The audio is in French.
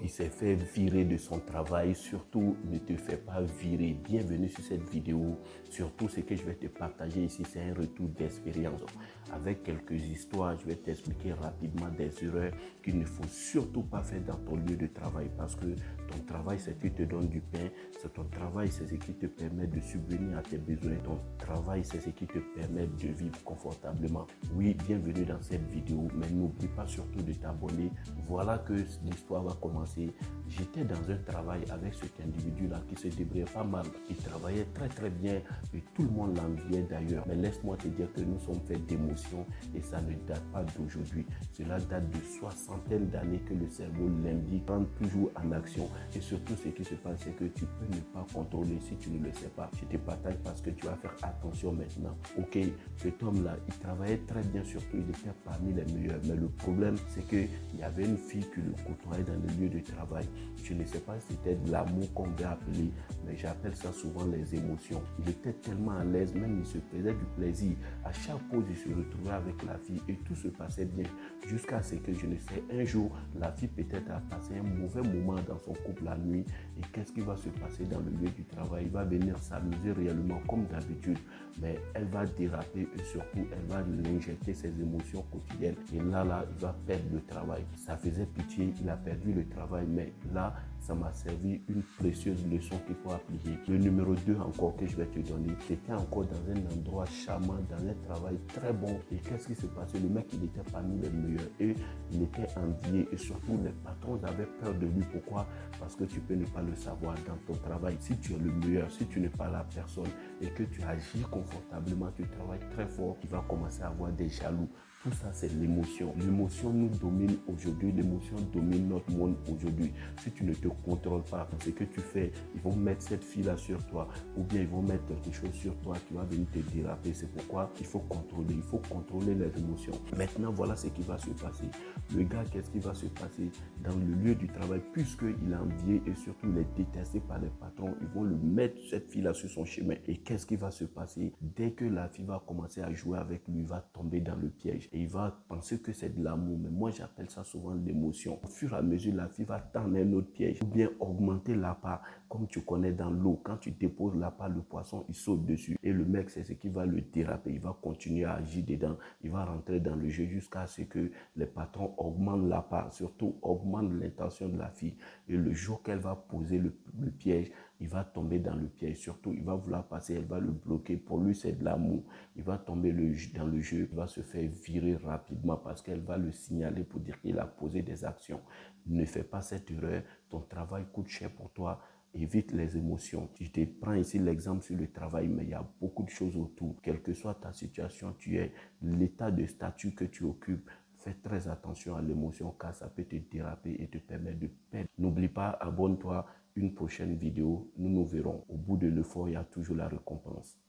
il s'est fait virer de son travail. Surtout, ne te fais pas virer. Bienvenue sur cette vidéo. Surtout, ce que je vais te partager ici, c'est un retour d'expérience. Avec quelques histoires, je vais t'expliquer rapidement des erreurs qu'il ne faut surtout pas faire dans ton lieu de travail, parce que ton travail, c'est ce qui te donne du pain. C'est ton travail, c'est ce qui te permet de subvenir à tes besoins. Ton travail, c'est ce qui te permet de vivre confortablement. Oui, bienvenue dans cette vidéo, mais n'oublie pas surtout de t'abonner. Voilà que l'histoire va commencer. J'étais dans un travail avec cet individu-là qui se débrouillait pas mal. Il travaillait très bien et tout le monde l'enviait d'ailleurs. Mais laisse-moi te dire que nous sommes faits d'émotions et ça ne date pas d'aujourd'hui. Cela date de soixantaine d'années que le cerveau l'indique, prend toujours en action. Et surtout, ce qui se passe, c'est que tu peux ne pas contrôler si tu ne le sais pas. Je te partage parce que tu vas faire attention maintenant. Ok, cet homme-là, il travaillait très bien, surtout il était parmi les meilleurs. Mais le problème, c'est qu'il y avait une fille qui le côtoyait dans le lieu de travail. Je ne sais pas si c'était de l'amour qu'on veut appeler, mais j'appelle ça souvent les émotions. Il était tellement à l'aise, même il se faisait du plaisir. À chaque pause, il se retrouvait avec la fille et tout se passait bien. Jusqu'à ce que, je ne sais, un jour, la fille peut-être a passé un mauvais moment dans son couple la nuit. Et qu'est-ce qui va se passer dans le lieu du travail? Il va venir s'amuser réellement comme d'habitude, mais elle va déraper et surtout, elle va l'injecter ses émotions quotidiennes. Et là, il va perdre le travail. Ça faisait pitié, il a perdu le travail, mais là, ça m'a servi une précieuse leçon qu'il faut appliquer. Le numéro 2 encore que je vais te donner, c'était encore dans un endroit charmant, dans un travail très bon. Et qu'est-ce qui se passait? Le mec, il était parmi les meilleurs et il était envié. Et surtout, les patrons avaient peur de lui. Pourquoi? Parce que tu peux ne pas le savoir dans ton travail. Si tu es le meilleur, si tu n'es pas la personne et que tu agis confortablement, tu travailles très fort, il va commencer à avoir des jaloux. Tout ça, c'est l'émotion. L'émotion nous domine aujourd'hui. L'émotion domine notre monde aujourd'hui. Si tu ne te contrôles pas, ce que tu fais, ils vont mettre cette fille-là sur toi ou bien ils vont mettre quelque chose sur toi qui va venir te déraper. C'est pourquoi il faut contrôler. Il faut contrôler les émotions. Maintenant, voilà ce qui va se passer. Le gars, qu'est-ce qui va se passer dans le lieu du travail? Puisqu'il est envié et surtout il est détesté par les patrons, ils vont le mettre, cette fille-là, sur son chemin. Et qu'est-ce qui va se passer? Dès que la fille va commencer à jouer avec lui, il va tomber dans le piège. Et il va penser que c'est de l'amour, mais moi j'appelle ça souvent l'émotion. Au fur et à mesure, la fille va tendre un autre piège ou bien augmenter l'appât, comme tu connais dans l'eau. Quand tu déposes l'appât, le poisson, il saute dessus. Et le mec, c'est ce qui va le déraper. Il va continuer à agir dedans. Il va rentrer dans le jeu jusqu'à ce que les patrons augmentent l'appât, surtout augmentent l'intention de la fille. Et le jour qu'elle va poser le piège, il va tomber dans le piège. Surtout, il va vouloir passer, elle va le bloquer. Pour lui, c'est de l'amour. Il va tomber dans le jeu, il va se faire virer rapidement parce qu'elle va le signaler pour dire qu'il a posé des actions. Ne fais pas cette erreur, ton travail coûte cher pour toi. Évite les émotions. Je te prends ici l'exemple sur le travail, mais il y a beaucoup de choses autour. Quelle que soit ta situation, tu es, l'état de statut que tu occupes, fais très attention à l'émotion car ça peut te déraper et te permettre de perdre. N'oublie pas, abonne-toi. Une prochaine vidéo, nous nous verrons. Au bout de l'effort, il y a toujours la récompense.